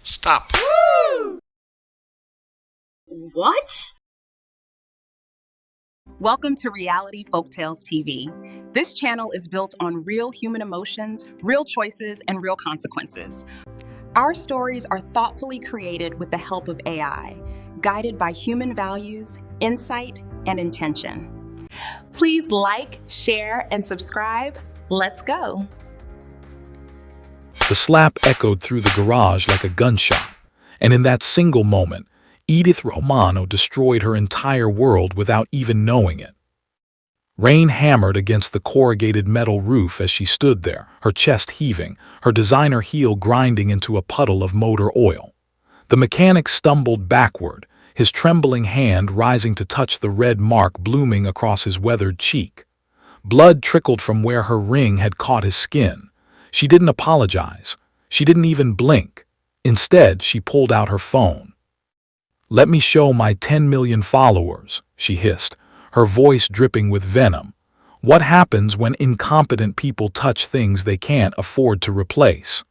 Stop. What? Welcome to Reality Folktales TV. This channel is built on real human emotions, real choices, and real consequences. Our stories are thoughtfully created with the help of AI, guided by human values, insight, and intention. Please like, share, and subscribe. Let's go. The slap echoed through the garage like a gunshot, and in that single moment, Edith Romano destroyed her entire world without even knowing it. Rain hammered against the corrugated metal roof as she stood there, her chest heaving, her designer heel grinding into a puddle of motor oil. The mechanic stumbled backward, his trembling hand rising to touch the red mark blooming across his weathered cheek. Blood trickled from where her ring had caught his skin. She didn't apologize. She didn't even blink. Instead, she pulled out her phone. "Let me show my 10 million followers," she hissed, her voice dripping with venom. "What happens when incompetent people touch things they can't afford to replace?"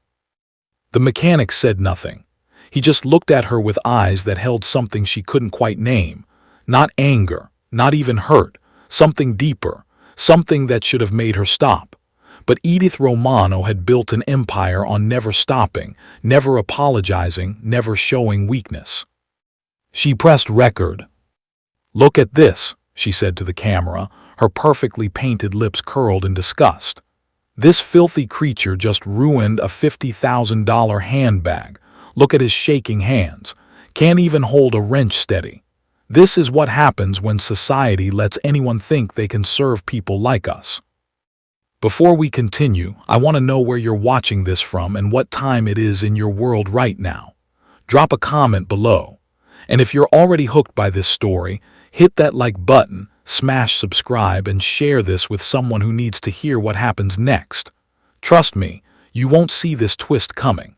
The mechanic said nothing. He just looked at her with eyes that held something she couldn't quite name. Not anger, not even hurt, something deeper, something that should have made her stop. But Edith Romano had built an empire on never stopping, never apologizing, never showing weakness. She pressed record. "Look at this," she said to the camera, her perfectly painted lips curled in disgust. "This filthy creature just ruined a $50,000 handbag. Look at his shaking hands. Can't even hold a wrench steady. This is what happens when society lets anyone think they can serve people like us." Before we continue, I want to know where you're watching this from and what time it is in your world right now. Drop a comment below. And if you're already hooked by this story, hit that like button, smash subscribe, and share this with someone who needs to hear what happens next. Trust me, you won't see this twist coming.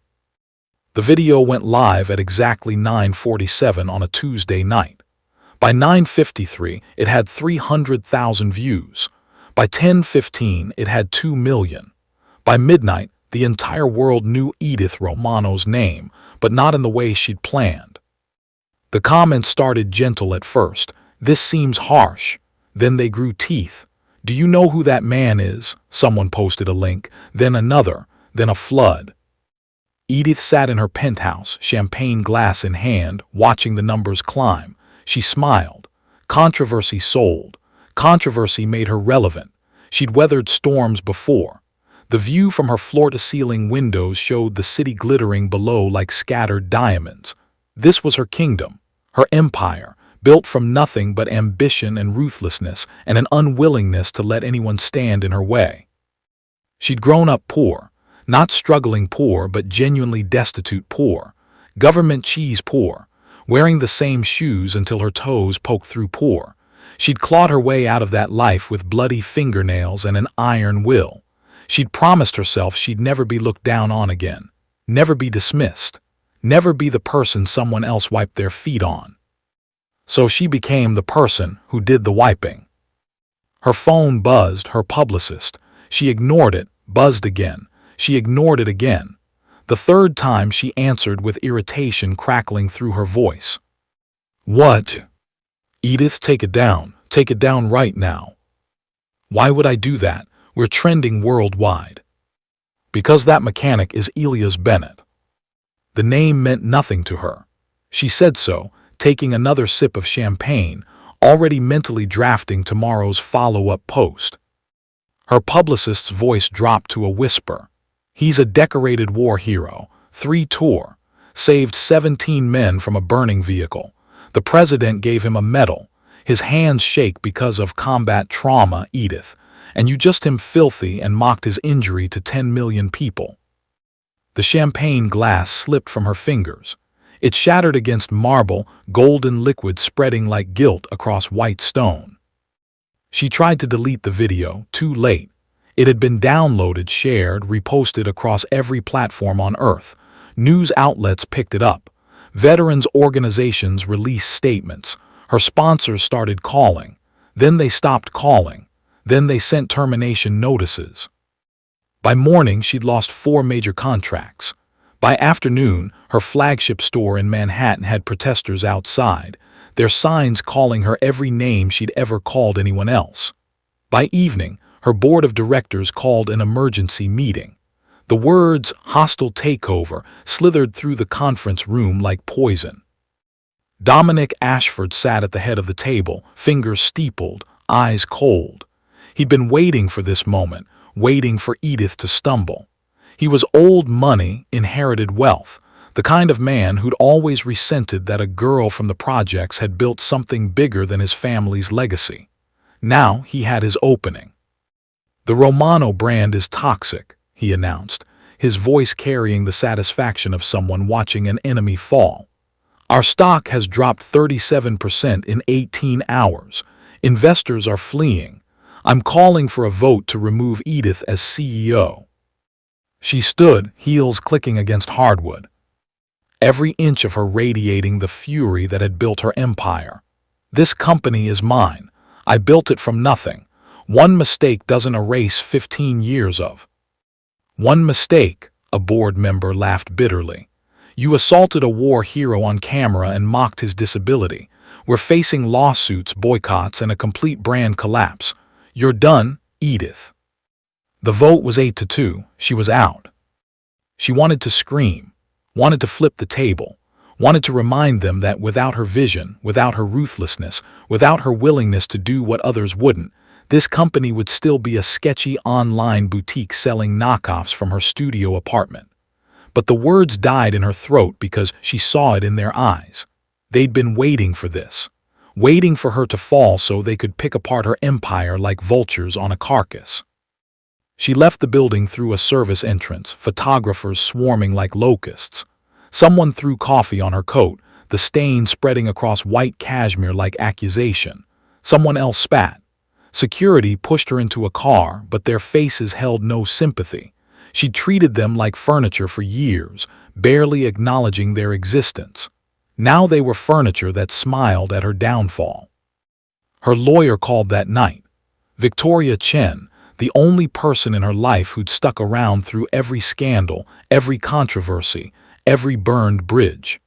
The video went live at exactly 9:47 on a Tuesday night. By 9:53, it had 300,000 views. By 10:15, it had 2 million. By midnight, the entire world knew Edith Romano's name, but not in the way she'd planned. The comments started gentle at first. "This seems harsh." Then they grew teeth. "Do you know who that man is?" Someone posted a link, then another, then a flood. Edith sat in her penthouse, champagne glass in hand, watching the numbers climb. She smiled. Controversy sold. Controversy made her relevant. She'd weathered storms before. The view from her floor-to-ceiling windows showed the city glittering below like scattered diamonds. This was her kingdom, her empire, built from nothing but ambition and ruthlessness and an unwillingness to let anyone stand in her way. She'd grown up poor, not struggling poor but genuinely destitute poor, government cheese poor, wearing the same shoes until her toes poked through poor. She'd clawed her way out of that life with bloody fingernails and an iron will. She'd promised herself she'd never be looked down on again, never be dismissed, never be the person someone else wiped their feet on. So she became the person who did the wiping. Her phone buzzed, her publicist. She ignored it, buzzed again. She ignored it again. The third time she answered with irritation crackling through her voice. "What? Edith, take it down. Take it down right now." "Why would I do that? We're trending worldwide." "Because that mechanic is Elias Bennett." The name meant nothing to her. She said so, taking another sip of champagne, already mentally drafting tomorrow's follow-up post. Her publicist's voice dropped to a whisper. "He's a decorated war hero, 3-tour, saved 17 men from a burning vehicle. The president gave him a medal. His hands shake because of combat trauma, Edith, and you just him filthy and mocked his injury to 10 million people." The champagne glass slipped from her fingers. It shattered against marble, golden liquid spreading like guilt across white stone. She tried to delete the video, too late. It had been downloaded, shared, reposted across every platform on Earth. News outlets picked it up. Veterans organizations released statements. Her sponsors started calling. Then they stopped calling. Then they sent termination notices. By morning, she'd lost 4 major contracts. By afternoon, her flagship store in Manhattan had protesters outside, their signs calling her every name she'd ever called anyone else. By evening, her board of directors called an emergency meeting. The words "hostile takeover" slithered through the conference room like poison. Dominic Ashford sat at the head of the table, fingers steepled, eyes cold. He'd been waiting for this moment, waiting for Edith to stumble. He was old money, inherited wealth, the kind of man who'd always resented that a girl from the projects had built something bigger than his family's legacy. Now he had his opening. "The Romano brand is toxic," he announced, his voice carrying the satisfaction of someone watching an enemy fall. "Our stock has dropped 37% in 18 hours. Investors are fleeing. I'm calling for a vote to remove Edith as CEO." She stood, heels clicking against hardwood, every inch of her radiating the fury that had built her empire. "This company is mine. I built it from nothing. One mistake doesn't erase 15 years of." "One mistake," a board member laughed bitterly. "You assaulted a war hero on camera and mocked his disability. We're facing lawsuits, boycotts, and a complete brand collapse. You're done, Edith." The vote was 8-2. She was out. She wanted to scream, wanted to flip the table, wanted to remind them that without her vision, without her ruthlessness, without her willingness to do what others wouldn't, this company would still be a sketchy online boutique selling knockoffs from her studio apartment. But the words died in her throat because she saw it in their eyes. They'd been waiting for this, waiting for her to fall so they could pick apart her empire like vultures on a carcass. She left the building through a service entrance, photographers swarming like locusts. Someone threw coffee on her coat, the stain spreading across white cashmere like accusation. Someone else spat. Security pushed her into a car, but their faces held no sympathy. She'd treated them like furniture for years, barely acknowledging their existence. Now they were furniture that smiled at her downfall. Her lawyer called that night. Victoria Chen, the only person in her life who'd stuck around through every scandal, every controversy, every burned bridge.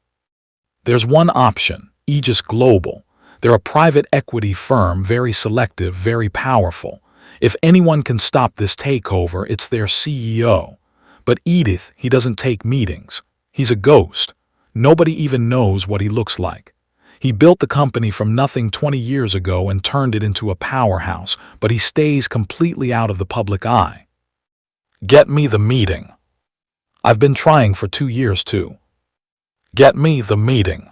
"There's one option, Aegis Global. They're a private equity firm, very selective, very powerful. If anyone can stop this takeover, it's their CEO. But Edith, he doesn't take meetings. He's a ghost. Nobody even knows what he looks like. He built the company from nothing 20 years ago and turned it into a powerhouse, but he stays completely out of the public eye. Get me the meeting. I've been trying for 2 years too. Get me the meeting."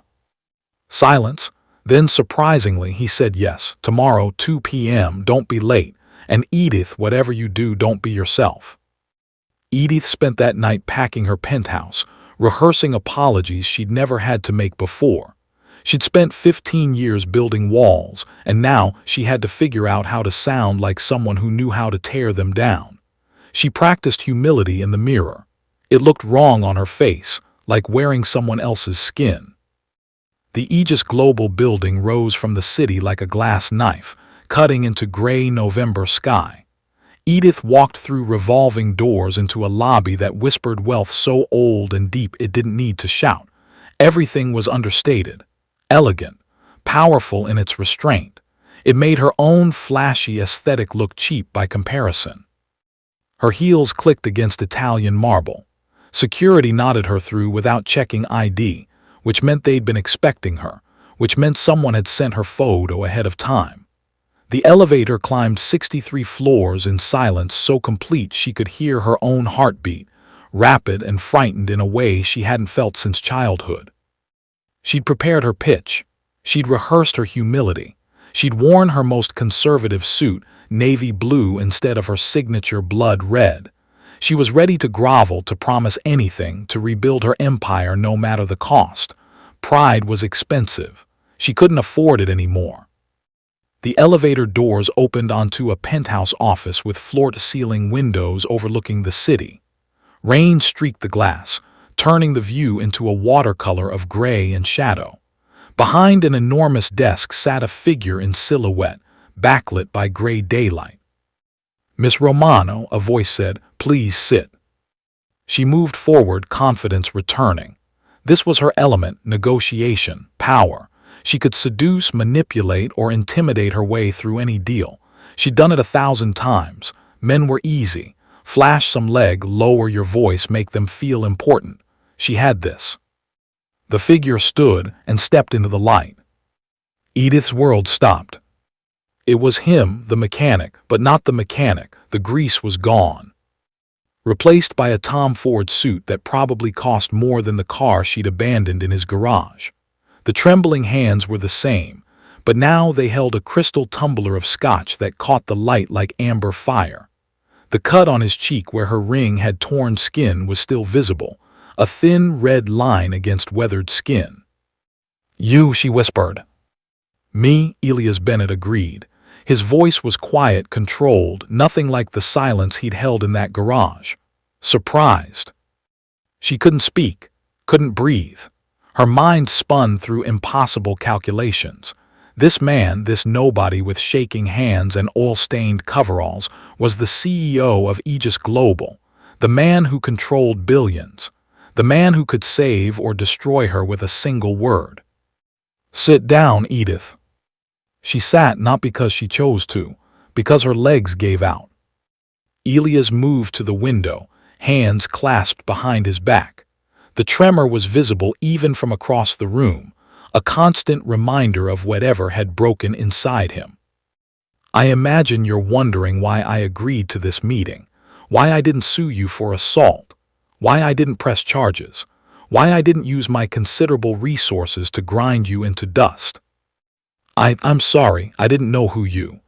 Silence. Then, surprisingly, he said yes. "Tomorrow, 2 p.m., don't be late. And Edith, whatever you do, don't be yourself." Edith spent that night packing her penthouse, rehearsing apologies she'd never had to make before. She'd spent 15 years building walls, and now she had to figure out how to sound like someone who knew how to tear them down. She practiced humility in the mirror. It looked wrong on her face, like wearing someone else's skin. The Aegis Global building rose from the city like a glass knife, cutting into gray November sky. Edith walked through revolving doors into a lobby that whispered wealth so old and deep it didn't need to shout. Everything was understated, elegant, powerful in its restraint. It made her own flashy aesthetic look cheap by comparison. Her heels clicked against Italian marble. Security nodded her through without checking ID, which meant they'd been expecting her, which meant someone had sent her photo ahead of time. The elevator climbed 63 floors in silence so complete she could hear her own heartbeat, rapid and frightened in a way she hadn't felt since childhood. She'd prepared her pitch. She'd rehearsed her humility. She'd worn her most conservative suit, navy blue instead of her signature blood red. She was ready to grovel, to promise anything, to rebuild her empire no matter the cost. Pride was expensive. She couldn't afford it anymore. The elevator doors opened onto a penthouse office with floor-to-ceiling windows overlooking the city. Rain streaked the glass, turning the view into a watercolor of gray and shadow. Behind an enormous desk sat a figure in silhouette, backlit by gray daylight. "Miss Romano," a voice said, "please sit." She moved forward, confidence returning. This was her element, negotiation, power. She could seduce, manipulate, or intimidate her way through any deal. She'd done it 1,000 times. Men were easy. Flash some leg, lower your voice, make them feel important. She had this. The figure stood and stepped into the light. Edith's world stopped. It was him, the mechanic, but not the mechanic. The grease was gone. Replaced by a Tom Ford suit that probably cost more than the car she'd abandoned in his garage. The trembling hands were the same, but now they held a crystal tumbler of scotch that caught the light like amber fire. The cut on his cheek where her ring had torn skin was still visible, a thin red line against weathered skin. "You," she whispered. "Me," Elias Bennett agreed. His voice was quiet, controlled, nothing like the silence he'd held in that garage. Surprised. She couldn't speak, couldn't breathe. Her mind spun through impossible calculations. This man, this nobody with shaking hands and oil-stained coveralls, was the CEO of Aegis Global, the man who controlled billions, the man who could save or destroy her with a single word. "Sit down, Edith." She sat not because she chose to, because her legs gave out. Elias moved to the window, hands clasped behind his back. The tremor was visible even from across the room, a constant reminder of whatever had broken inside him. "I imagine you're wondering why I agreed to this meeting, why I didn't sue you for assault, why I didn't press charges, why I didn't use my considerable resources to grind you into dust. I'm sorry, I didn't know who you."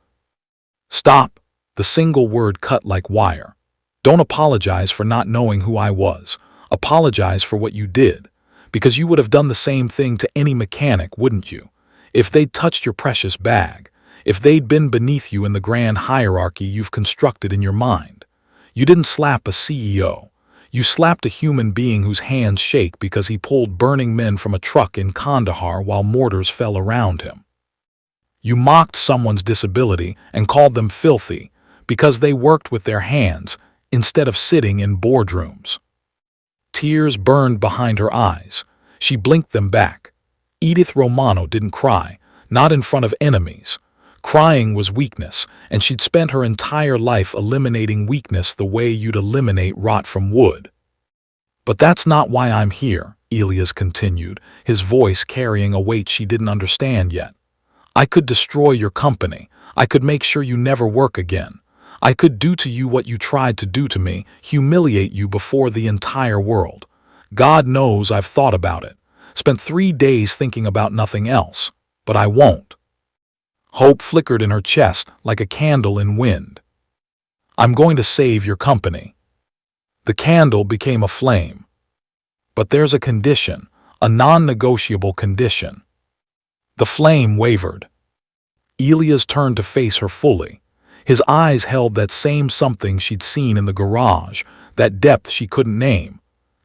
"Stop," the single word cut like wire. "Don't apologize for not knowing who I was. Apologize for what you did, because you would have done the same thing to any mechanic, wouldn't you? If they'd touched your precious bag, if they'd been beneath you in the grand hierarchy you've constructed in your mind. You didn't slap a CEO. You slapped a human being whose hands shake because he pulled burning men from a truck in Kandahar while mortars fell around him. You mocked someone's disability and called them filthy because they worked with their hands instead of sitting in boardrooms." Tears burned behind her eyes. She blinked them back. Edith Romano didn't cry, not in front of enemies. Crying was weakness, and she'd spent her entire life eliminating weakness the way you'd eliminate rot from wood. "But that's not why I'm here," Elias continued, his voice carrying a weight she didn't understand yet. "I could destroy your company. I could make sure you never work again. I could do to you what you tried to do to me, humiliate you before the entire world. God knows I've thought about it, spent 3 days thinking about nothing else, but I won't." Hope flickered in her chest like a candle in wind. "I'm going to save your company." The candle became a flame. "But there's a condition, a non-negotiable condition." The flame wavered. Elias turned to face her fully. His eyes held that same something she'd seen in the garage, that depth she couldn't name.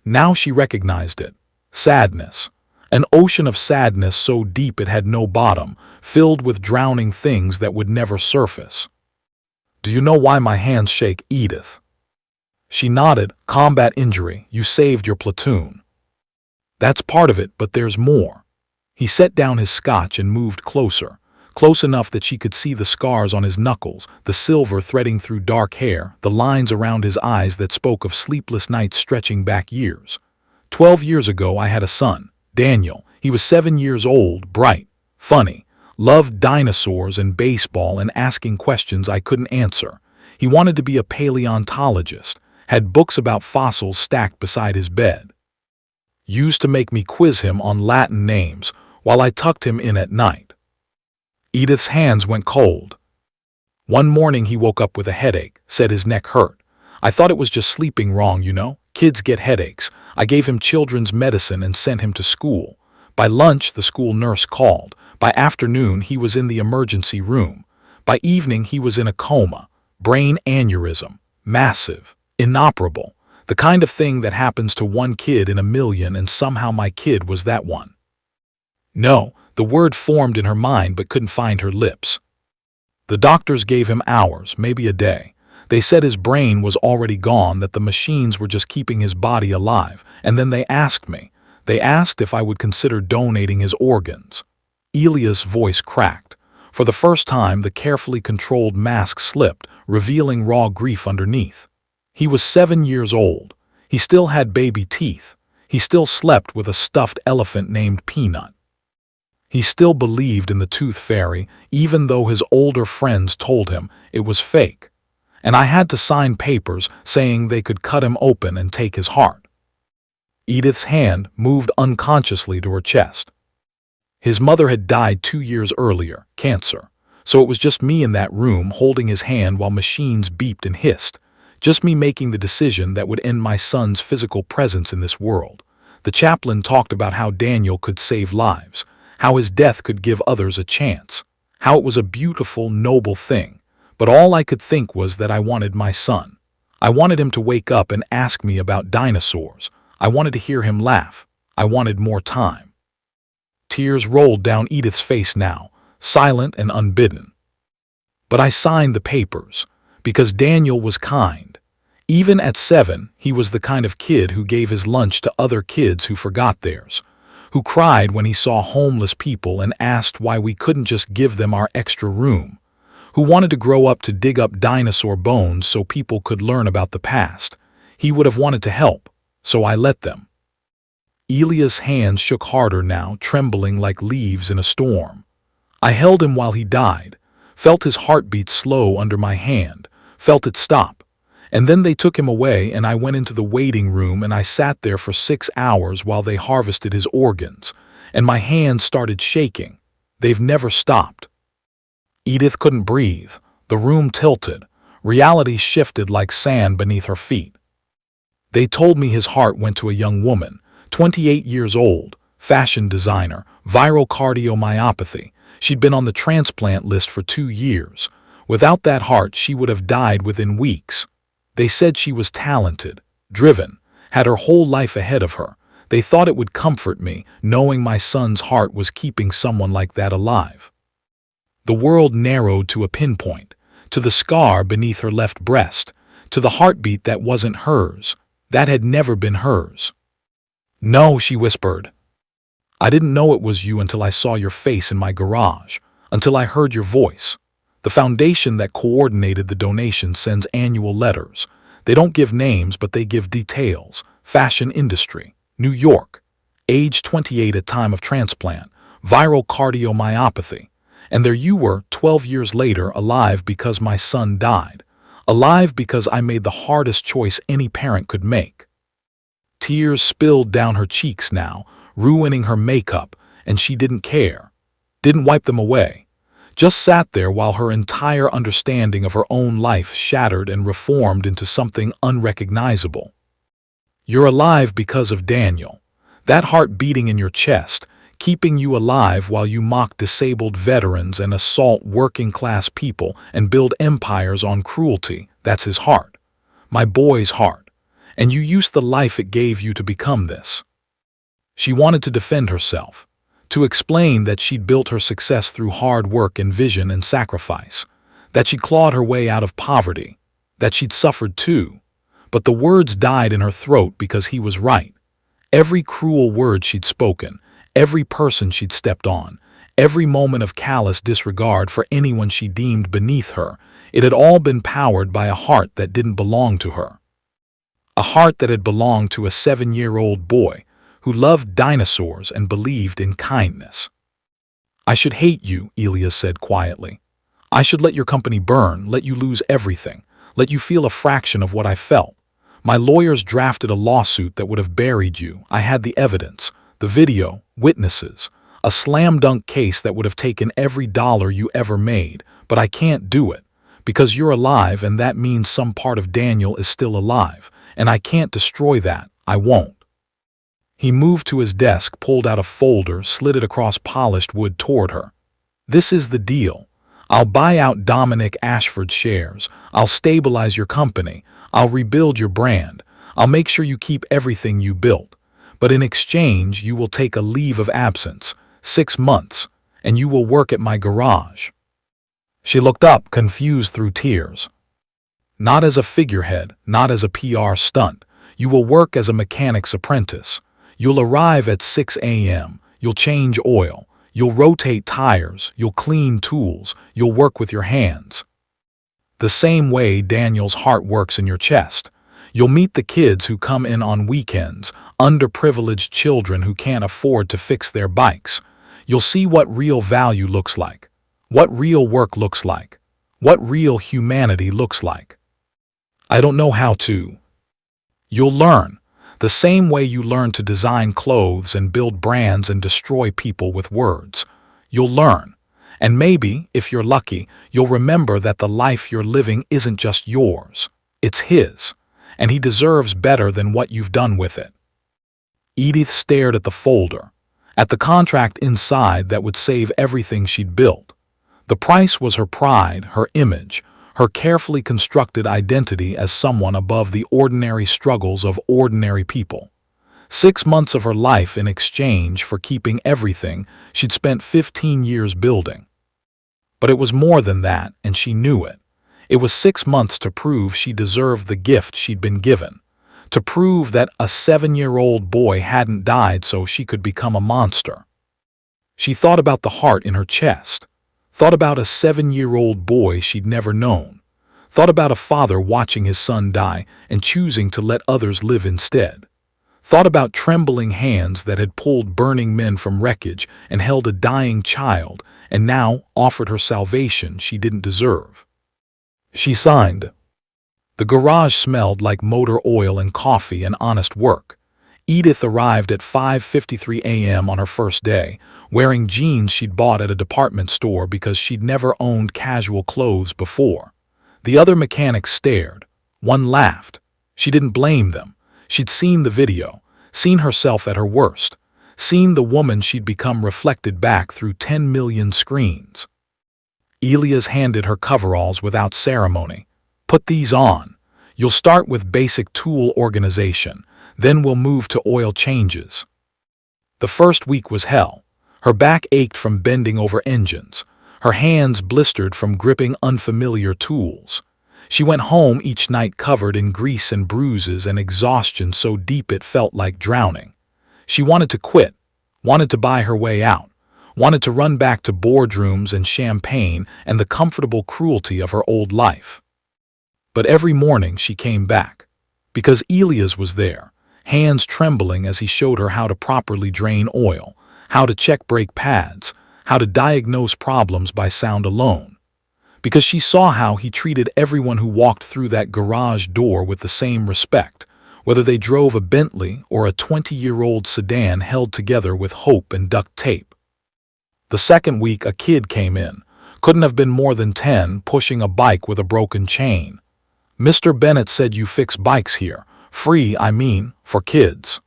Now she recognized it. Sadness. An ocean of sadness so deep it had no bottom, filled with drowning things that would never surface. "Do you know why my hands shake, Edith?" She nodded. "Combat injury. You saved your platoon." "That's part of it, but there's more." He set down his scotch and moved closer, close enough that she could see the scars on his knuckles, the silver threading through dark hair, the lines around his eyes that spoke of sleepless nights stretching back years. 12 years ago I had a son, Daniel. He was 7 years old, bright, funny, loved dinosaurs and baseball and asking questions I couldn't answer. He wanted to be a paleontologist, had books about fossils stacked beside his bed. Used to make me quiz him on Latin names while I tucked him in at night. Edith's hands went cold. "One morning he woke up with a headache, said his neck hurt. I thought it was just sleeping wrong, you know. Kids get headaches. I gave him children's medicine and sent him to school. By lunch, the school nurse called. By afternoon, he was in the emergency room. By evening, he was in a coma. Brain aneurysm. Massive. Inoperable. The kind of thing that happens to one kid in a million, and somehow my kid was that one." No, the word formed in her mind but couldn't find her lips. "The doctors gave him hours, maybe a day. They said his brain was already gone, that the machines were just keeping his body alive, and then they asked me. They asked if I would consider donating his organs. Elia's voice cracked. For the first time, the carefully controlled mask slipped, revealing raw grief underneath. He was 7 years old. He still had baby teeth. He still slept with a stuffed elephant named Peanut. He still believed in the tooth fairy, even though his older friends told him it was fake. And I had to sign papers saying they could cut him open and take his heart. Edith's hand moved unconsciously to her chest. His mother had died 2 years earlier, cancer, so it was just me in that room holding his hand while machines beeped and hissed, just me making the decision that would end my son's physical presence in this world. The chaplain talked about how Daniel could save lives, how his death could give others a chance, how it was a beautiful, noble thing, but all I could think was that I wanted my son. I wanted him to wake up and ask me about dinosaurs. I wanted to hear him laugh. I wanted more time. Tears rolled down Edith's face now, silent and unbidden. But I signed the papers, because Daniel was kind. Even at 7, he was the kind of kid who gave his lunch to other kids who forgot theirs, who cried when he saw homeless people and asked why we couldn't just give them our extra room, who wanted to grow up to dig up dinosaur bones so people could learn about the past. He would have wanted to help, so I let them. Elia's hands shook harder now, trembling like leaves in a storm. I held him while he died, felt his heartbeat slow under my hand, felt it stop. And then they took him away, and I went into the waiting room, and I sat there for 6 hours while they harvested his organs, and my hands started shaking. They've never stopped. Edith couldn't breathe. The room tilted. Reality shifted like sand beneath her feet. They told me his heart went to a young woman, 28 years old, fashion designer, viral cardiomyopathy. She'd been on the transplant list for 2 years. Without that heart, she would have died within weeks. They said she was talented, driven, had her whole life ahead of her. They thought it would comfort me, knowing my son's heart was keeping someone like that alive. The world narrowed to a pinpoint, to the scar beneath her left breast, to the heartbeat that wasn't hers, that had never been hers. "No," she whispered. "I didn't know it was you until I saw your face in my garage, until I heard your voice." The foundation that coordinated the donation sends annual letters. They don't give names, but they give details. Fashion industry, New York, age 28 at time of transplant, viral cardiomyopathy. And there you were, 12 years later, alive because my son died. Alive because I made the hardest choice any parent could make. Tears spilled down her cheeks now, ruining her makeup, and she didn't care. Didn't wipe them away. Just sat there while her entire understanding of her own life shattered and reformed into something unrecognizable. You're alive because of Daniel. That heart beating in your chest, keeping you alive while you mock disabled veterans and assault working-class people and build empires on cruelty, that's his heart. My boy's heart. And you used the life it gave you to become this. She wanted to defend herself, to explain that she'd built her success through hard work and vision and sacrifice, that she'd clawed her way out of poverty, that she'd suffered too. But the words died in her throat because he was right. Every cruel word she'd spoken, every person she'd stepped on, every moment of callous disregard for anyone she deemed beneath her, it had all been powered by a heart that didn't belong to her. A heart that had belonged to a 7-year-old boy who loved dinosaurs and believed in kindness. "I should hate you," Elia said quietly. "I should let your company burn, let you lose everything, let you feel a fraction of what I felt. My lawyers drafted a lawsuit that would have buried you. I had the evidence, the video, witnesses, a slam-dunk case that would have taken every dollar you ever made, but I can't do it, because you're alive, and that means some part of Daniel is still alive, and I can't destroy that. I won't." He moved to his desk, pulled out a folder, slid it across polished wood toward her. "This is the deal. I'll buy out Dominic Ashford's shares. I'll stabilize your company. I'll rebuild your brand. I'll make sure you keep everything you built. But in exchange, you will take a leave of absence, 6 months, and you will work at my garage." She looked up, confused through tears. Not as a figurehead, not as a PR stunt. You will work as a mechanic's apprentice. You'll arrive at 6 a.m. You'll change oil. You'll rotate tires. You'll clean tools. You'll work with your hands. The same way Daniel's heart works in your chest. You'll meet the kids who come in on weekends, underprivileged children who can't afford to fix their bikes. You'll see what real value looks like, what real work looks like, what real humanity looks like. I don't know how to. You'll learn, the same way you learn to design clothes and build brands and destroy people with words. You'll learn. And maybe, if you're lucky, you'll remember that the life you're living isn't just yours. It's his. And he deserves better than what you've done with it. Edith stared at the folder, at the contract inside that would save everything she'd built. The price was her pride, her image, her carefully constructed identity as someone above the ordinary struggles of ordinary people. 6 months of her life in exchange for keeping everything she'd spent 15 years building. But it was more than that, and she knew it. It was 6 months to prove she deserved the gift she'd been given, to prove that a 7-year-old boy hadn't died so she could become a monster. She thought about the heart in her chest, thought about a 7-year-old boy she'd never known, thought about a father watching his son die and choosing to let others live instead, thought about trembling hands that had pulled burning men from wreckage and held a dying child and now offered her salvation she didn't deserve. She signed. The garage smelled like motor oil and coffee and honest work. Edith arrived at 5:53 a.m. on her first day, wearing jeans she'd bought at a department store because she'd never owned casual clothes before. The other mechanics stared. One laughed. She didn't blame them. She'd seen the video, seen herself at her worst, seen the woman she'd become reflected back through 10 million screens. Elias handed her coveralls without ceremony. Put these on. You'll start with basic tool organization, then we'll move to oil changes. The first week was hell. Her back ached from bending over engines. Her hands blistered from gripping unfamiliar tools. She went home each night covered in grease and bruises and exhaustion so deep it felt like drowning. She wanted to quit, wanted to buy her way out, wanted to run back to boardrooms and champagne and the comfortable cruelty of her old life. But every morning she came back, because Elias was there, hands trembling as he showed her how to properly drain oil, how to check brake pads, how to diagnose problems by sound alone. Because she saw how he treated everyone who walked through that garage door with the same respect, whether they drove a Bentley or a 20-year-old sedan held together with hope and duct tape. The second week a kid came in, couldn't have been more than 10, pushing a bike with a broken chain. Mr. Bennett said you fix bikes here. Free, I mean, for kids.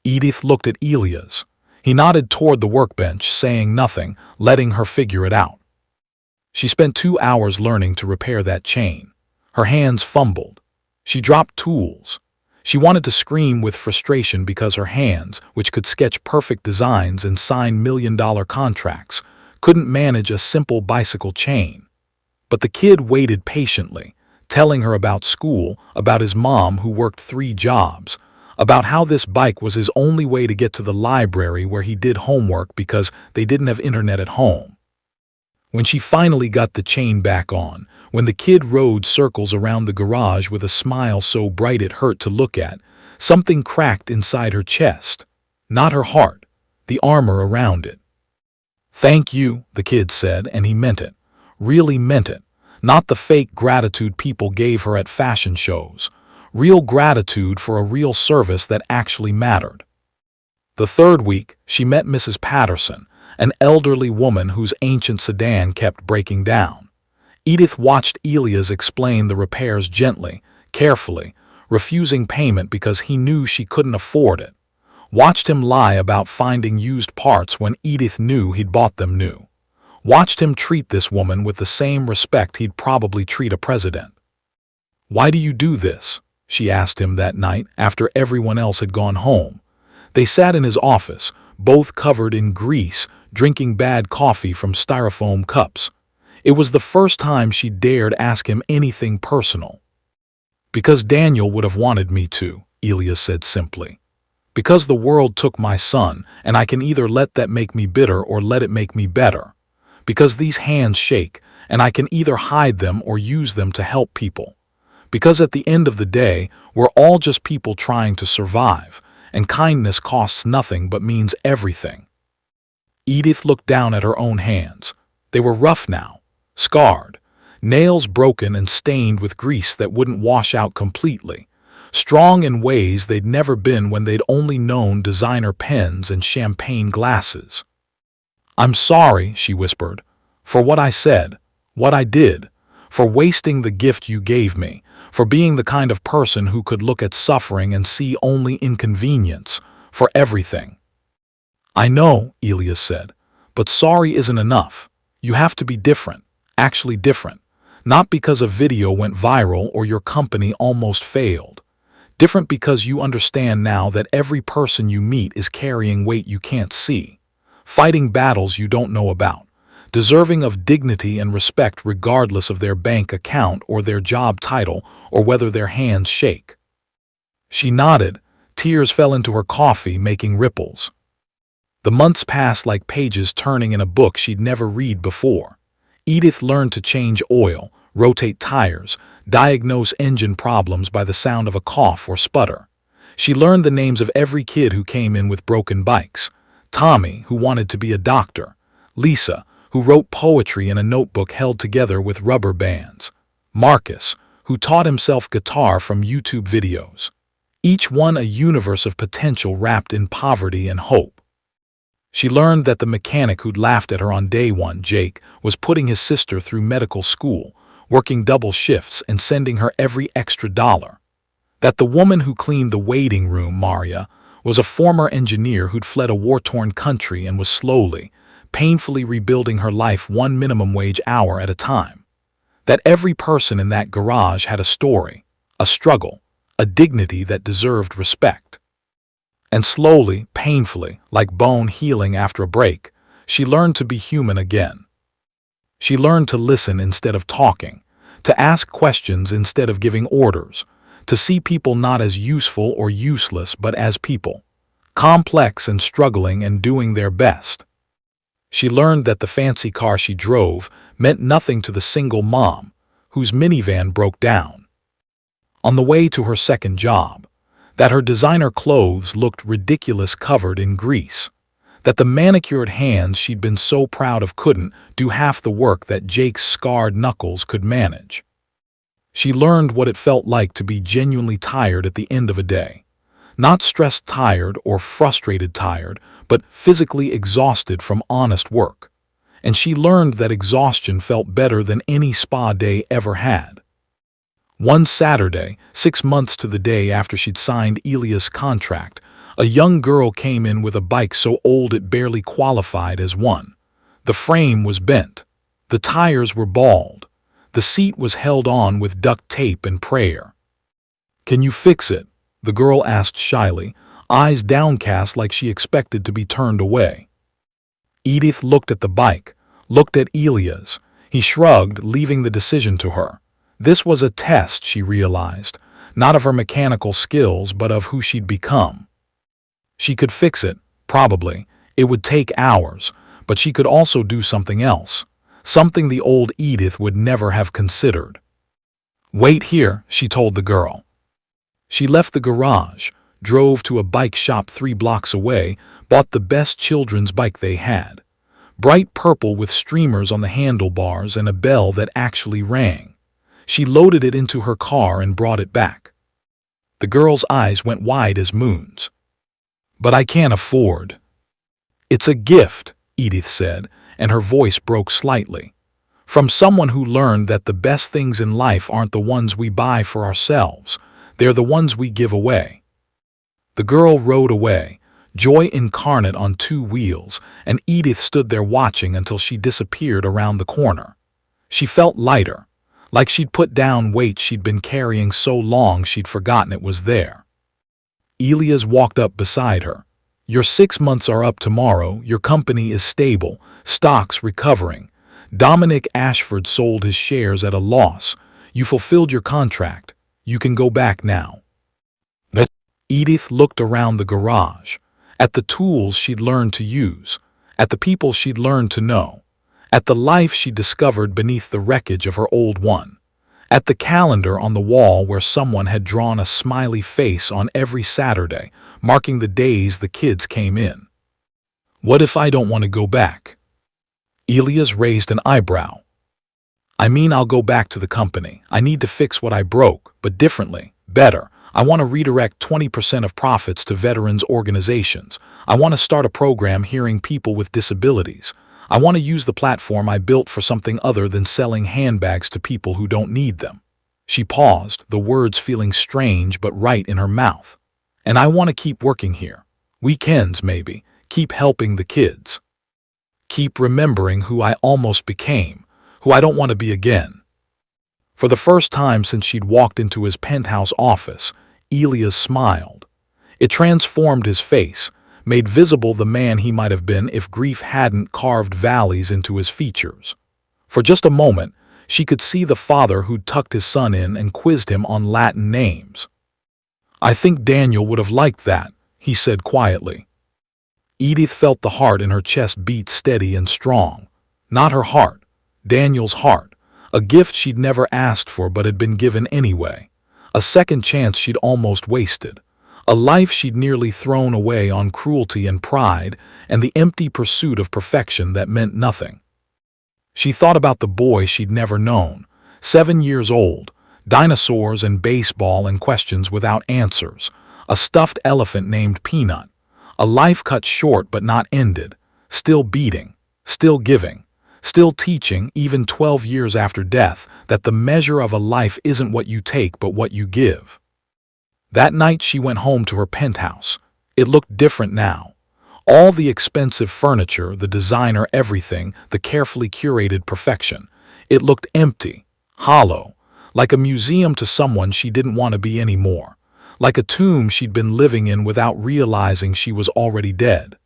Edith looked at Elias. He nodded toward the workbench, saying nothing, letting her figure it out. She spent 2 hours learning to repair that chain. Her hands fumbled. She dropped tools. She wanted to scream with frustration because her hands, which could sketch perfect designs and sign million-dollar contracts, couldn't manage a simple bicycle chain. But the kid waited patiently, telling her about school, about his mom who worked 3 jobs, about how this bike was his only way to get to the library where he did homework because they didn't have internet at home. When she finally got the chain back on, when the kid rode circles around the garage with a smile so bright it hurt to look at, something cracked inside her chest. Not her heart, the armor around it. "Thank you," the kid said, and he meant it. Really meant it. Not the fake gratitude people gave her at fashion shows. Real gratitude for a real service that actually mattered. The third week, she met Mrs. Patterson, an elderly woman whose ancient sedan kept breaking down. Edith watched Elias explain the repairs gently, carefully, refusing payment because he knew she couldn't afford it. Watched him lie about finding used parts when Edith knew he'd bought them new. Watched him treat this woman with the same respect he'd probably treat a president. "Why do you do this?" she asked him that night after everyone else had gone home. They sat in his office, both covered in grease, drinking bad coffee from styrofoam cups. It was the first time she dared ask him anything personal. "Because Daniel would have wanted me to," Elias said simply. "Because the world took my son, and I can either let that make me bitter or let it make me better. Because these hands shake, and I can either hide them or use them to help people. Because at the end of the day, we're all just people trying to survive, and kindness costs nothing but means everything." Edith looked down at her own hands. They were rough now, scarred, nails broken and stained with grease that wouldn't wash out completely, strong in ways they'd never been when they'd only known designer pens and champagne glasses. "I'm sorry," she whispered, "for what I said, what I did, for wasting the gift you gave me, for being the kind of person who could look at suffering and see only inconvenience, for everything." "I know," Elias said, "but sorry isn't enough. You have to be different, actually different. Not because a video went viral or your company almost failed. Different because you understand now that every person you meet is carrying weight you can't see, fighting battles you don't know about, deserving of dignity and respect regardless of their bank account or their job title or whether their hands shake." She nodded. Tears fell into her coffee, making ripples. The months passed like pages turning in a book she'd never read before. Edith learned to change oil, rotate tires, diagnose engine problems by the sound of a cough or sputter. She learned the names of every kid who came in with broken bikes. Tommy, who wanted to be a doctor. Lisa, who wrote poetry in a notebook held together with rubber bands. Marcus, who taught himself guitar from YouTube videos. Each one a universe of potential wrapped in poverty and hope. She learned that the mechanic who'd laughed at her on day one, Jake, was putting his sister through medical school, working double shifts and sending her every extra dollar. That the woman who cleaned the waiting room, Maria, was a former engineer who'd fled a war-torn country and was slowly, painfully rebuilding her life one minimum wage hour at a time. That every person in that garage had a story, a struggle, a dignity that deserved respect. And slowly, painfully, like bone healing after a break, she learned to be human again. She learned to listen instead of talking, to ask questions instead of giving orders, to see people not as useful or useless but as people, complex and struggling and doing their best. She learned that the fancy car she drove meant nothing to the single mom, whose minivan broke down on the way to her second job, that her designer clothes looked ridiculous covered in grease, that the manicured hands she'd been so proud of couldn't do half the work that Jake's scarred knuckles could manage. She learned what it felt like to be genuinely tired at the end of a day. Not stressed tired or frustrated tired, but physically exhausted from honest work. And she learned that exhaustion felt better than any spa day ever had. One Saturday, 6 months to the day after she'd signed Elias' contract, a young girl came in with a bike so old it barely qualified as one. The frame was bent. The tires were bald. The seat was held on with duct tape and prayer. "Can you fix it?" the girl asked shyly, eyes downcast like she expected to be turned away. Edith looked at the bike, looked at Elias. He shrugged, leaving the decision to her. This was a test, she realized, not of her mechanical skills, but of who she'd become. She could fix it, probably. It would take hours, but she could also do something else, something the old Edith would never have considered. "Wait here," she told the girl. She left the garage, drove to a bike shop 3 blocks away, bought the best children's bike they had. Bright purple with streamers on the handlebars and a bell that actually rang. She loaded it into her car and brought it back. The girl's eyes went wide as moons. "But I can't afford." "It's a gift," Edith said, and her voice broke slightly. "From someone who learned that the best things in life aren't the ones we buy for ourselves, they're the ones we give away." The girl rode away, joy incarnate on 2 wheels, and Edith stood there watching until she disappeared around the corner. She felt lighter, like she'd put down weight she'd been carrying so long she'd forgotten it was there. Elias walked up beside her. "Your 6 months are up tomorrow, your company is stable, stocks recovering. Dominic Ashford sold his shares at a loss. You fulfilled your contract. You can go back now. Edith looked around the garage, at the tools she'd learned to use, at the people she'd learned to know, at the life she discovered beneath the wreckage of her old one, at the calendar on the wall where someone had drawn a smiley face on every Saturday, marking the days the kids came in. What if I don't want to go back? Elias raised an eyebrow. I mean, I'll go back to the company. I need to fix what I broke, but differently, better. I want to redirect 20% of profits to veterans organizations. I want to start a program hearing people with disabilities. I want to use the platform I built for something other than selling handbags to people who don't need them. She paused, the words feeling strange but right in her mouth. And I want to keep working here. Weekends, maybe. Keep helping the kids. Keep remembering who I almost became, who I don't want to be again. For the first time since she'd walked into his penthouse office, Elias smiled. It transformed his face, made visible the man he might have been if grief hadn't carved valleys into his features. For just a moment, she could see the father who'd tucked his son in and quizzed him on Latin names. I think Daniel would have liked that, he said quietly. Edith felt the heart in her chest beat steady and strong. Not her heart, Daniel's heart. A gift she'd never asked for but had been given anyway. A second chance she'd almost wasted. A life she'd nearly thrown away on cruelty and pride and the empty pursuit of perfection that meant nothing. She thought about the boy she'd never known, 7 years old, dinosaurs and baseball and questions without answers, a stuffed elephant named Peanut, a life cut short but not ended, still beating, still giving. Still teaching, even 12 years after death, that the measure of a life isn't what you take but what you give. That night she went home to her penthouse. It looked different now. All the expensive furniture, the designer everything, the carefully curated perfection. It looked empty, hollow, like a museum to someone she didn't want to be anymore, like a tomb she'd been living in without realizing she was already dead.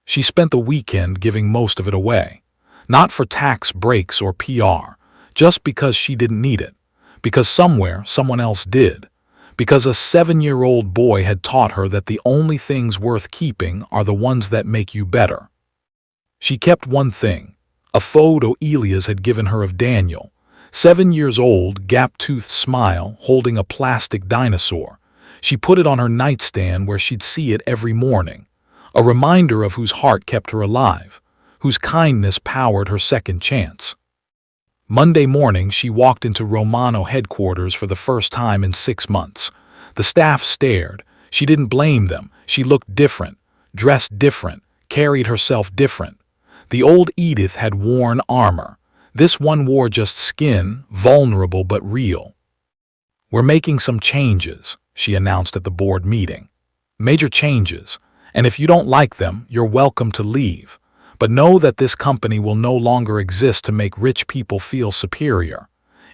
She spent the weekend giving most of it away. Not for tax breaks or PR, just because she didn't need it, because somewhere someone else did, because a 7-year-old boy had taught her that the only things worth keeping are the ones that make you better. She kept one thing, a photo Elias had given her of Daniel, 7 years old, gap-toothed smile, holding a plastic dinosaur. She put it on her nightstand where she'd see it every morning, a reminder of whose heart kept her alive, whose kindness powered her second chance. Monday morning, she walked into Romano headquarters for the first time in 6 months. The staff stared. She didn't blame them. She looked different, dressed different, carried herself different. The old Edith had worn armor. This one wore just skin, vulnerable but real. We're making some changes, she announced at the board meeting. Major changes, and if you don't like them, you're welcome to leave. But know that this company will no longer exist to make rich people feel superior.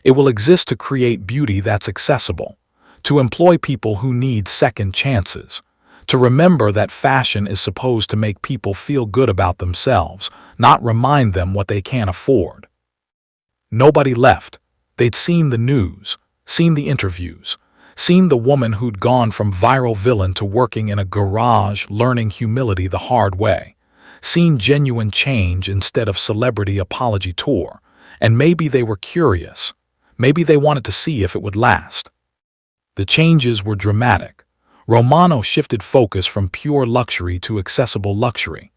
It will exist to create beauty that's accessible, to employ people who need second chances, to remember that fashion is supposed to make people feel good about themselves, not remind them what they can't afford. Nobody left. They'd seen the news, seen the interviews, seen the woman who'd gone from viral villain to working in a garage, learning humility the hard way. Seen genuine change instead of celebrity apology tour, and maybe they were curious. Maybe they wanted to see if it would last. The changes were dramatic. Romano shifted focus from pure luxury to accessible luxury.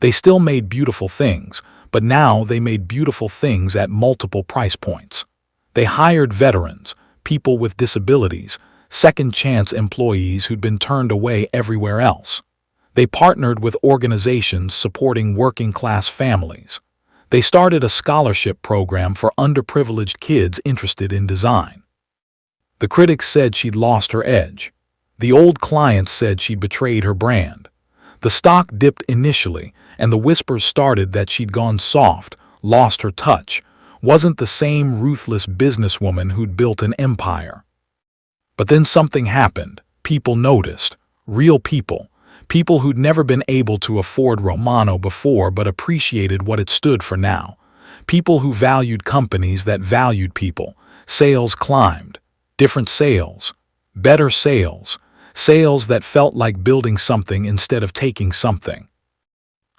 They still made beautiful things, but now they made beautiful things at multiple price points. They hired veterans, people with disabilities, second-chance employees who'd been turned away everywhere else. They partnered with organizations supporting working-class families. They started a scholarship program for underprivileged kids interested in design. The critics said she'd lost her edge. The old clients said she'd betrayed her brand. The stock dipped initially, and the whispers started that she'd gone soft, lost her touch, wasn't the same ruthless businesswoman who'd built an empire. But then something happened. People noticed. Real people. People who'd never been able to afford Romano before but appreciated what it stood for now. People who valued companies that valued people. Sales climbed. Different sales. Better sales. Sales that felt like building something instead of taking something.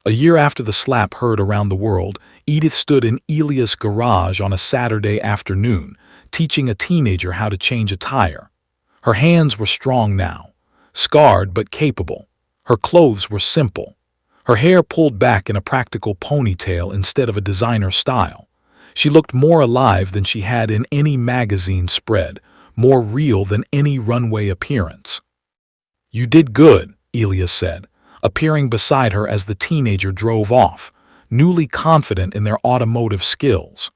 A year after the slap heard around the world, Edith stood in Elia's garage on a Saturday afternoon, teaching a teenager how to change a tire. Her hands were strong now, scarred but capable. Her clothes were simple. Her hair pulled back in a practical ponytail instead of a designer style. She looked more alive than she had in any magazine spread, more real than any runway appearance. "You did good," Elia said, appearing beside her as the teenager drove off, newly confident in their automotive skills.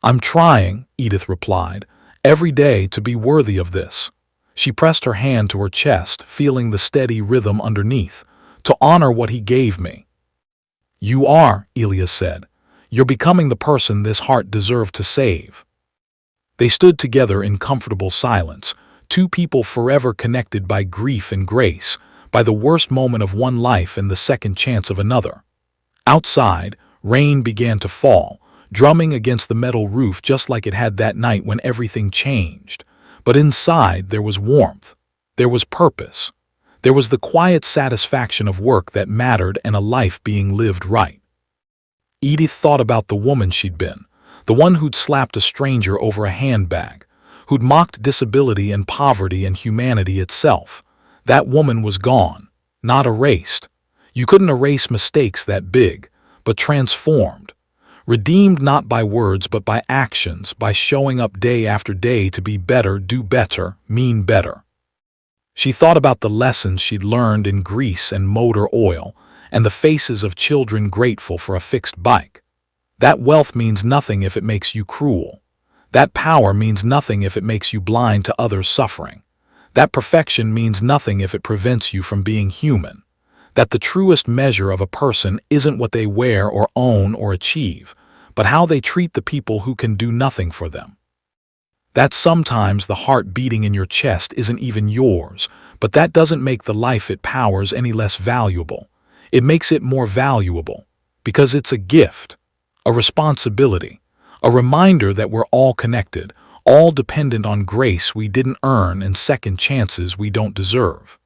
"I'm trying," Edith replied, "every day to be worthy of this." She pressed her hand to her chest, feeling the steady rhythm underneath, "to honor what he gave me." "You are," Elia said. "You're becoming the person this heart deserved to save." They stood together in comfortable silence, two people forever connected by grief and grace, by the worst moment of one life and the second chance of another. Outside, rain began to fall, drumming against the metal roof just like it had that night when everything changed. But inside there was warmth. There was purpose. There was the quiet satisfaction of work that mattered and a life being lived right. Edith thought about the woman she'd been, the one who'd slapped a stranger over a handbag, who'd mocked disability and poverty and humanity itself. That woman was gone, not erased. You couldn't erase mistakes that big, but transformed. Redeemed not by words but by actions, by showing up day after day to be better, do better, mean better. She thought about the lessons she'd learned in grease and motor oil, and the faces of children grateful for a fixed bike. That wealth means nothing if it makes you cruel. That power means nothing if it makes you blind to others' suffering. That perfection means nothing if it prevents you from being human. That the truest measure of a person isn't what they wear or own or achieve, but how they treat the people who can do nothing for them. That sometimes the heart beating in your chest isn't even yours, but that doesn't make the life it powers any less valuable. It makes it more valuable, because it's a gift, a responsibility, a reminder that we're all connected, all dependent on grace we didn't earn and second chances we don't deserve.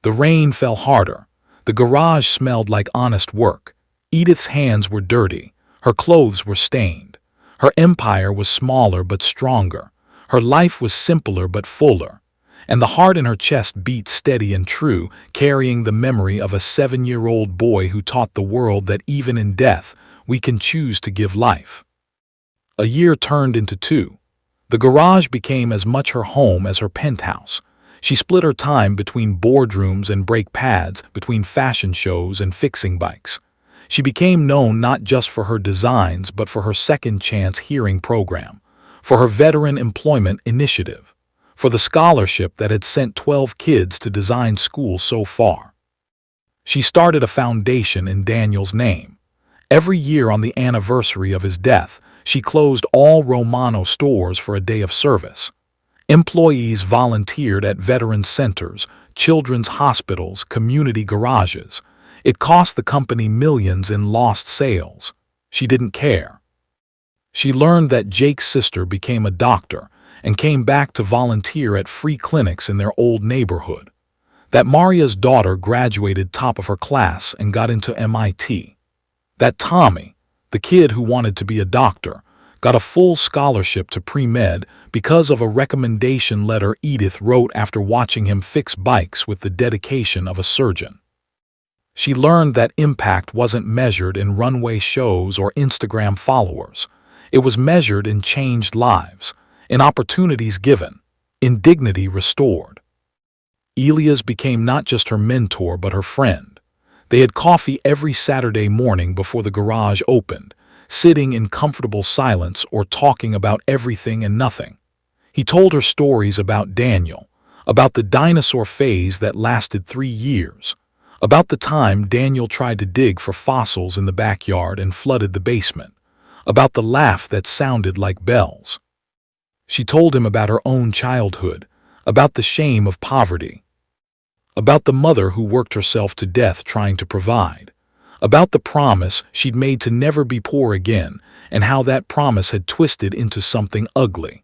The rain fell harder. The garage smelled like honest work. Edith's hands were dirty. Her clothes were stained. Her empire was smaller but stronger. Her life was simpler but fuller. And the heart in her chest beat steady and true, carrying the memory of a 7-year-old boy who taught the world that even in death, we can choose to give life. A year turned into 2. The garage became as much her home as her penthouse. She split her time between boardrooms and brake pads, between fashion shows and fixing bikes. She became known not just for her designs but for her second chance hearing program, for her veteran employment initiative, for the scholarship that had sent 12 kids to design school so far. She started a foundation in Daniel's name. Every year on the anniversary of his death, she closed all Romano stores for a day of service. Employees volunteered at veteran centers, children's hospitals, community garages. It cost the company millions in lost sales. She didn't care. She learned that Jake's sister became a doctor and came back to volunteer at free clinics in their old neighborhood. That Maria's daughter graduated top of her class and got into MIT. That Tommy, the kid who wanted to be a doctor, got a full scholarship to pre-med because of a recommendation letter Edith wrote after watching him fix bikes with the dedication of a surgeon. She learned that impact wasn't measured in runway shows or Instagram followers. It was measured in changed lives, in opportunities given, in dignity restored. Elias became not just her mentor but her friend. They had coffee every Saturday morning before the garage opened, sitting in comfortable silence or talking about everything and nothing. He told her stories about Daniel, about the dinosaur phase that lasted 3 years, about the time Daniel tried to dig for fossils in the backyard and flooded the basement, about the laugh that sounded like bells. She told him about her own childhood, about the shame of poverty, about the mother who worked herself to death trying to provide, about the promise she'd made to never be poor again and how that promise had twisted into something ugly,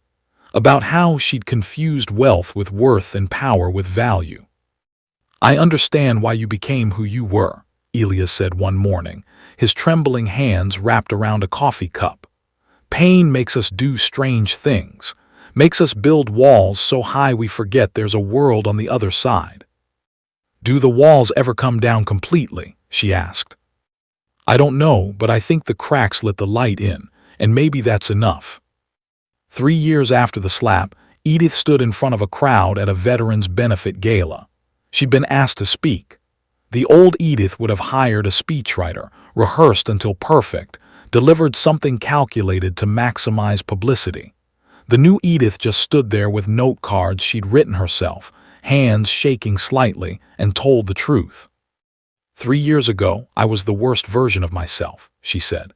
about how she'd confused wealth with worth and power with value. "I understand why you became who you were," Elias said one morning, his trembling hands wrapped around a coffee cup. "Pain makes us do strange things, makes us build walls so high we forget there's a world on the other side." "Do the walls ever come down completely?" she asked. "I don't know, but I think the cracks let the light in, and maybe that's enough." 3 years after the slap, Edith stood in front of a crowd at a veterans benefit gala. She'd been asked to speak. The old Edith would have hired a speechwriter, rehearsed until perfect, delivered something calculated to maximize publicity. The new Edith just stood there with note cards she'd written herself, hands shaking slightly, and told the truth. "3 years ago, I was the worst version of myself," she said.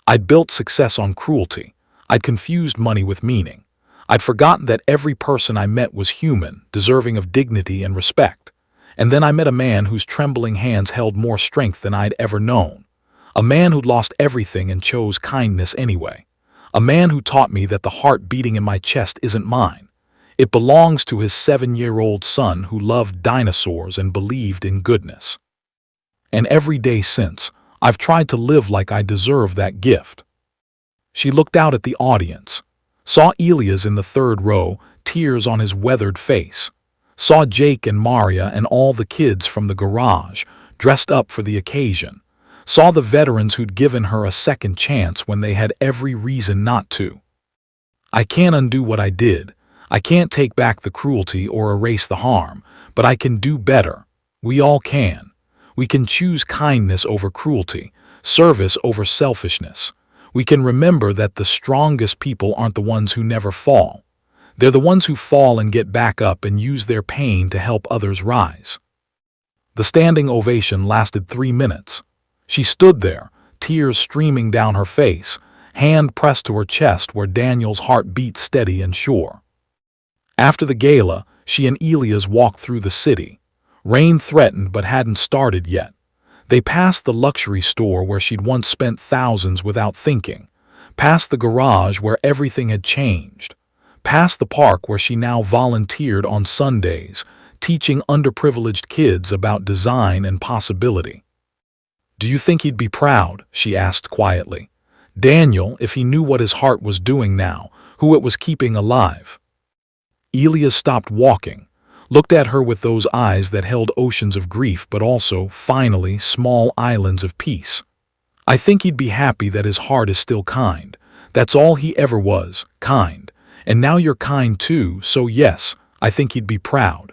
"I'd built success on cruelty. I'd confused money with meaning. I'd forgotten that every person I met was human, deserving of dignity and respect. And then I met a man whose trembling hands held more strength than I'd ever known. A man who'd lost everything and chose kindness anyway. A man who taught me that the heart beating in my chest isn't mine. It belongs to his 7-year-old son who loved dinosaurs and believed in goodness. And every day since, I've tried to live like I deserve that gift." She looked out at the audience, saw Elias in the third row, tears on his weathered face, saw Jake and Maria and all the kids from the garage, dressed up for the occasion, saw the veterans who'd given her a second chance when they had every reason not to. "I can't undo what I did. I can't take back the cruelty or erase the harm, but I can do better. We all can. We can choose kindness over cruelty, service over selfishness. We can remember that the strongest people aren't the ones who never fall. They're the ones who fall and get back up and use their pain to help others rise." The standing ovation lasted 3 minutes. She stood there, tears streaming down her face, hand pressed to her chest where Daniel's heart beat steady and sure. After the gala, she and Elias walked through the city. Rain threatened but hadn't started yet. They passed the luxury store where she'd once spent thousands without thinking, past the garage where everything had changed, past the park where she now volunteered on Sundays, teaching underprivileged kids about design and possibility. "Do you think he'd be proud?" she asked quietly. "Daniel, if he knew what his heart was doing now, who it was keeping alive." Elias stopped walking, looked at her with those eyes that held oceans of grief but also, finally, small islands of peace. "I think he'd be happy that his heart is still kind. That's all he ever was, kind. And now you're kind too, so yes, I think he'd be proud."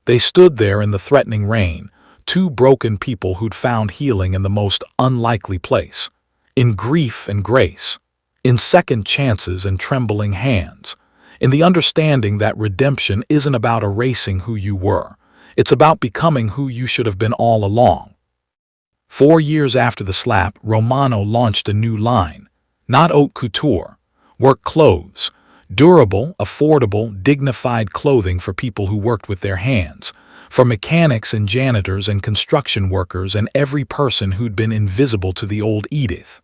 They stood there in the threatening rain, two broken people who'd found healing in the most unlikely place, in grief and grace, in second chances and trembling hands, in the understanding that redemption isn't about erasing who you were, it's about becoming who you should have been all along. 4 years after the slap, Romano launched a new line, not haute couture, work clothes, durable, affordable, dignified clothing for people who worked with their hands, for mechanics and janitors and construction workers and every person who'd been invisible to the old Edith.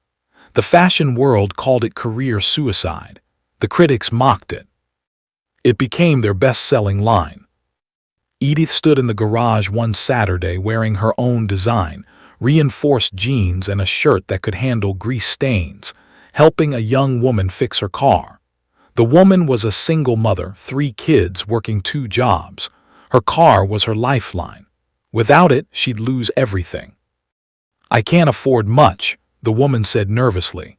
The fashion world called it career suicide. The critics mocked it. It became their best-selling line. Edith stood in the garage one Saturday wearing her own design, reinforced jeans and a shirt that could handle grease stains, helping a young woman fix her car. The woman was a single mother, 3 kids, working 2 jobs. Her car was her lifeline. Without it, she'd lose everything. "I can't afford much," the woman said nervously.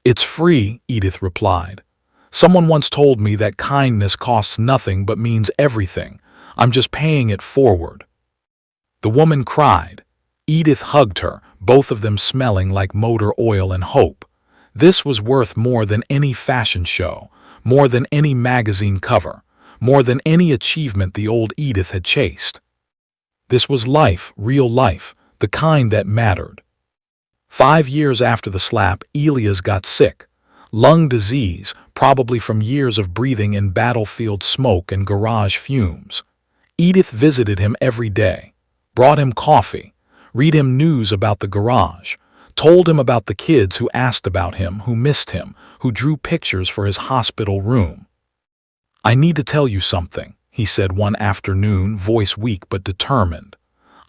"It's free," Edith replied. "Someone once told me that kindness costs nothing but means everything. I'm just paying it forward." The woman cried. Edith hugged her, both of them smelling like motor oil and hope. This was worth more than any fashion show, more than any magazine cover, more than any achievement the old Edith had chased. This was life, real life, the kind that mattered. 5 years after the slap, Elias got sick. Lung disease, probably from years of breathing in battlefield smoke and garage fumes. Edith visited him every day, brought him coffee, read him news about the garage, told him about the kids who asked about him, who missed him, who drew pictures for his hospital room. "I need to tell you something," he said one afternoon, voice weak but determined.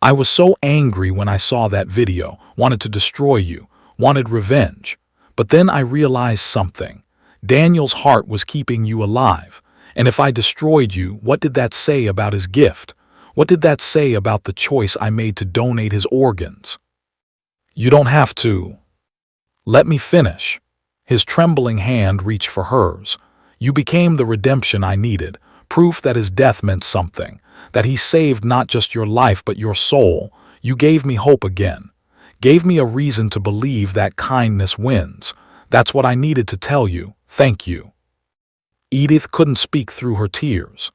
"I was so angry when I saw that video, wanted to destroy you, wanted revenge. But then I realized something. Daniel's heart was keeping you alive, and if I destroyed you, what did that say about his gift? What did that say about the choice I made to donate his organs?" "You don't have to. Let me finish." His trembling hand reached for hers. "You became the redemption I needed, proof that his death meant something, that he saved not just your life but your soul. You gave me hope again, gave me a reason to believe that kindness wins. That's what I needed to tell you. Thank you." Edith couldn't speak through her tears,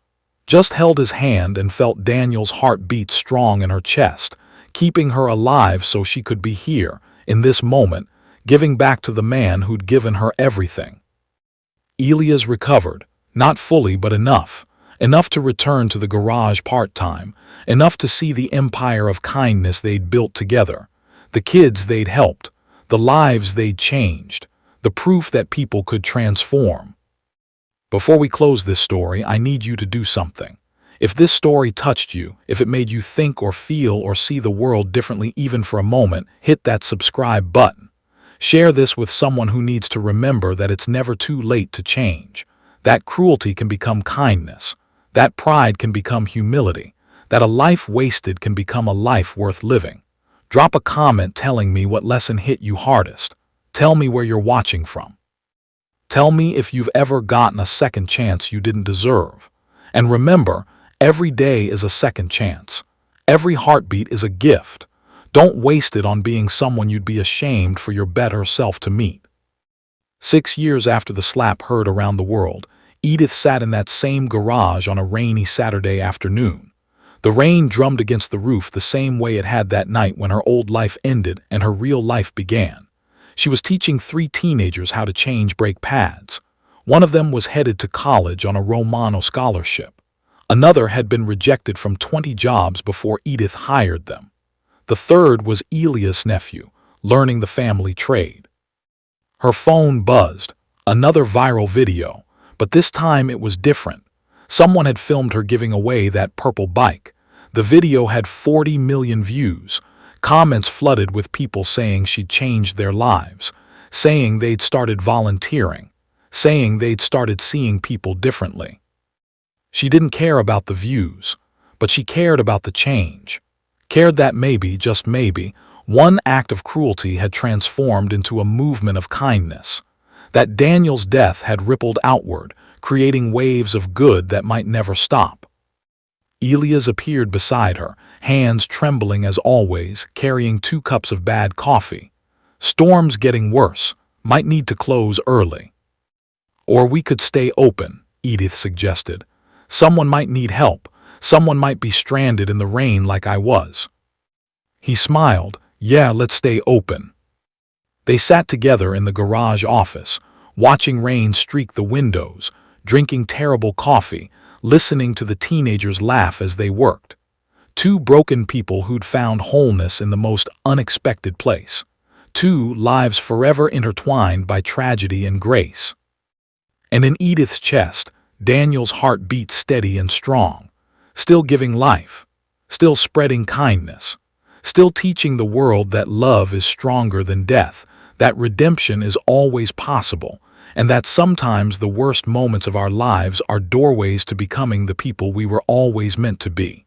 just held his hand and felt Daniel's heart beat strong in her chest, keeping her alive so she could be here, in this moment, giving back to the man who'd given her everything. Elia's recovered, not fully but enough to return to the garage part-time, enough to see the empire of kindness they'd built together, the kids they'd helped, the lives they'd changed, the proof that people could transform. Before we close this story, I need you to do something. If this story touched you, if it made you think or feel or see the world differently even for a moment, hit that subscribe button. Share this with someone who needs to remember that it's never too late to change. That cruelty can become kindness. That pride can become humility. That a life wasted can become a life worth living. Drop a comment telling me what lesson hit you hardest. Tell me where you're watching from. Tell me if you've ever gotten a second chance you didn't deserve. And remember, every day is a second chance. Every heartbeat is a gift. Don't waste it on being someone you'd be ashamed for your better self to meet. 6 years after the slap heard around the world, Edith sat in that same garage on a rainy Saturday afternoon. The rain drummed against the roof the same way it had that night when her old life ended and her real life began. She was teaching 3 teenagers how to change brake pads. One of them was headed to college on a Romano scholarship. Another had been rejected from 20 jobs before Edith hired them. The third was Elia's nephew, learning the family trade. Her phone buzzed, another viral video, but this time it was different. Someone had filmed her giving away that purple bike. The video had 40 million views. Comments flooded with people saying she'd changed their lives, saying they'd started volunteering, saying they'd started seeing people differently. She didn't care about the views, but she cared about the change. Cared that maybe, just maybe, one act of cruelty had transformed into a movement of kindness. That Daniel's death had rippled outward, creating waves of good that might never stop. Elia's appeared beside her, hands trembling as always, carrying 2 cups of bad coffee. "Storm's getting worse, might need to close early." "Or we could stay open," Edith suggested. "Someone might need help, someone might be stranded in the rain like I was." He smiled. "Yeah, let's stay open." They sat together in the garage office, watching rain streak the windows, drinking terrible coffee, listening to the teenagers laugh as they worked. 2 broken people who'd found wholeness in the most unexpected place. 2 lives forever intertwined by tragedy and grace. And in Edith's chest, Daniel's heart beat steady and strong, still giving life, still spreading kindness, still teaching the world that love is stronger than death, that redemption is always possible, and that sometimes the worst moments of our lives are doorways to becoming the people we were always meant to be.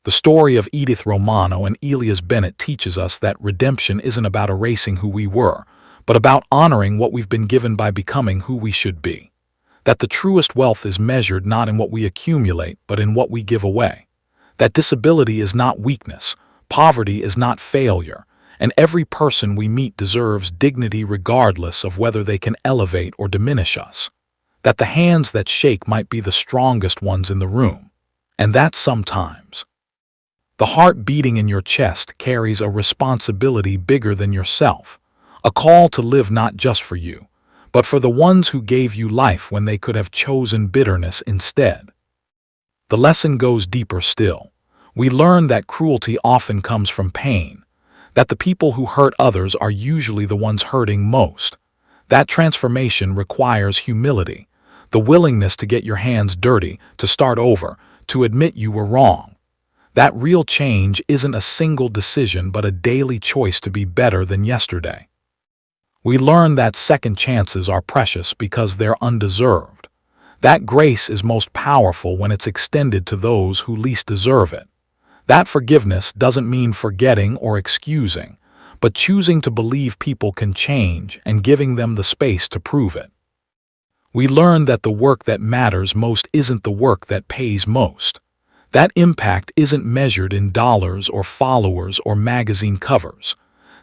The story of Edith Romano and Elias Bennett teaches us that redemption isn't about erasing who we were, but about honoring what we've been given by becoming who we should be. That the truest wealth is measured not in what we accumulate, but in what we give away. That disability is not weakness, poverty is not failure, and every person we meet deserves dignity regardless of whether they can elevate or diminish us. That the hands that shake might be the strongest ones in the room, and that sometimes the heart beating in your chest carries a responsibility bigger than yourself, a call to live not just for you, but for the ones who gave you life when they could have chosen bitterness instead. The lesson goes deeper still. We learn that cruelty often comes from pain, that the people who hurt others are usually the ones hurting most. That transformation requires humility, the willingness to get your hands dirty, to start over, to admit you were wrong. That real change isn't a single decision but a daily choice to be better than yesterday. We learn that second chances are precious because they're undeserved. That grace is most powerful when it's extended to those who least deserve it. That forgiveness doesn't mean forgetting or excusing, but choosing to believe people can change and giving them the space to prove it. We learn that the work that matters most isn't the work that pays most. That impact isn't measured in dollars or followers or magazine covers.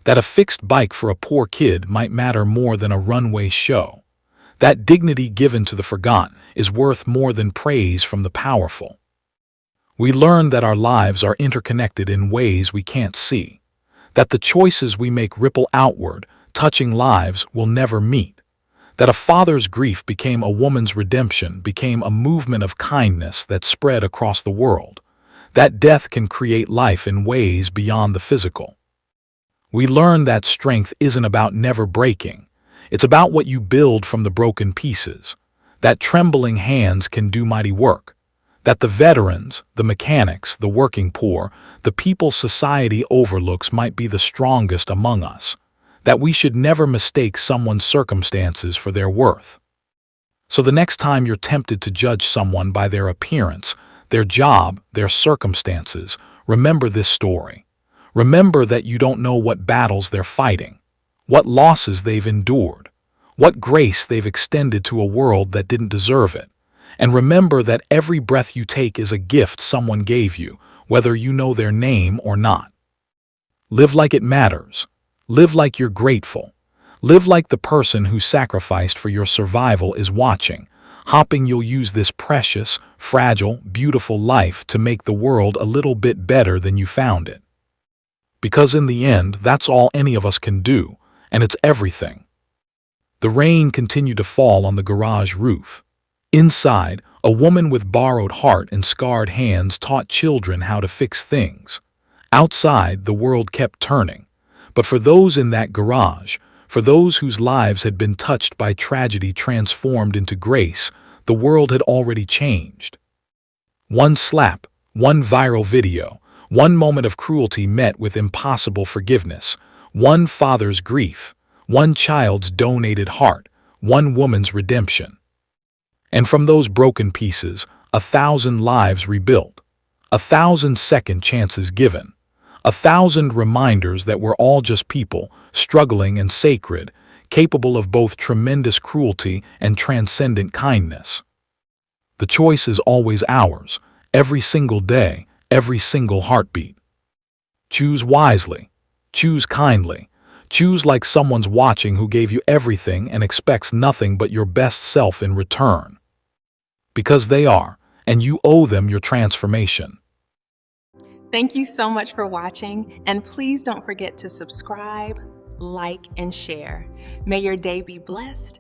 That a fixed bike for a poor kid might matter more than a runway show. That dignity given to the forgotten is worth more than praise from the powerful. We learn that our lives are interconnected in ways we can't see. That the choices we make ripple outward, touching lives we'll never meet. That a father's grief became a woman's redemption, became a movement of kindness that spread across the world. That death can create life in ways beyond the physical. We learn that strength isn't about never breaking. It's about what you build from the broken pieces. That trembling hands can do mighty work. That the veterans, the mechanics, the working poor, the people society overlooks might be the strongest among us. That we should never mistake someone's circumstances for their worth. So the next time you're tempted to judge someone by their appearance, their job, their circumstances, remember this story. Remember that you don't know what battles they're fighting, what losses they've endured, what grace they've extended to a world that didn't deserve it. And remember that every breath you take is a gift someone gave you, whether you know their name or not. Live like it matters. Live like you're grateful. Live like the person who sacrificed for your survival is watching, hoping you'll use this precious, fragile, beautiful life to make the world a little bit better than you found it. Because in the end, that's all any of us can do, and it's everything. The rain continued to fall on the garage roof. Inside, a woman with borrowed heart and scarred hands taught children how to fix things. Outside, the world kept turning. But for those in that garage, for those whose lives had been touched by tragedy transformed into grace, the world had already changed. One slap, one viral video, one moment of cruelty met with impossible forgiveness, one father's grief, one child's donated heart, one woman's redemption. And from those broken pieces, 1,000 lives rebuilt, 1,000 second chances given, 1,000 reminders that we're all just people, struggling and sacred, capable of both tremendous cruelty and transcendent kindness. The choice is always ours, every single day, every single heartbeat. Choose wisely. Choose kindly. Choose like someone's watching who gave you everything and expects nothing but your best self in return. Because they are, and you owe them your transformation. Thank you so much for watching, and please don't forget to subscribe, like, and share. May your day be blessed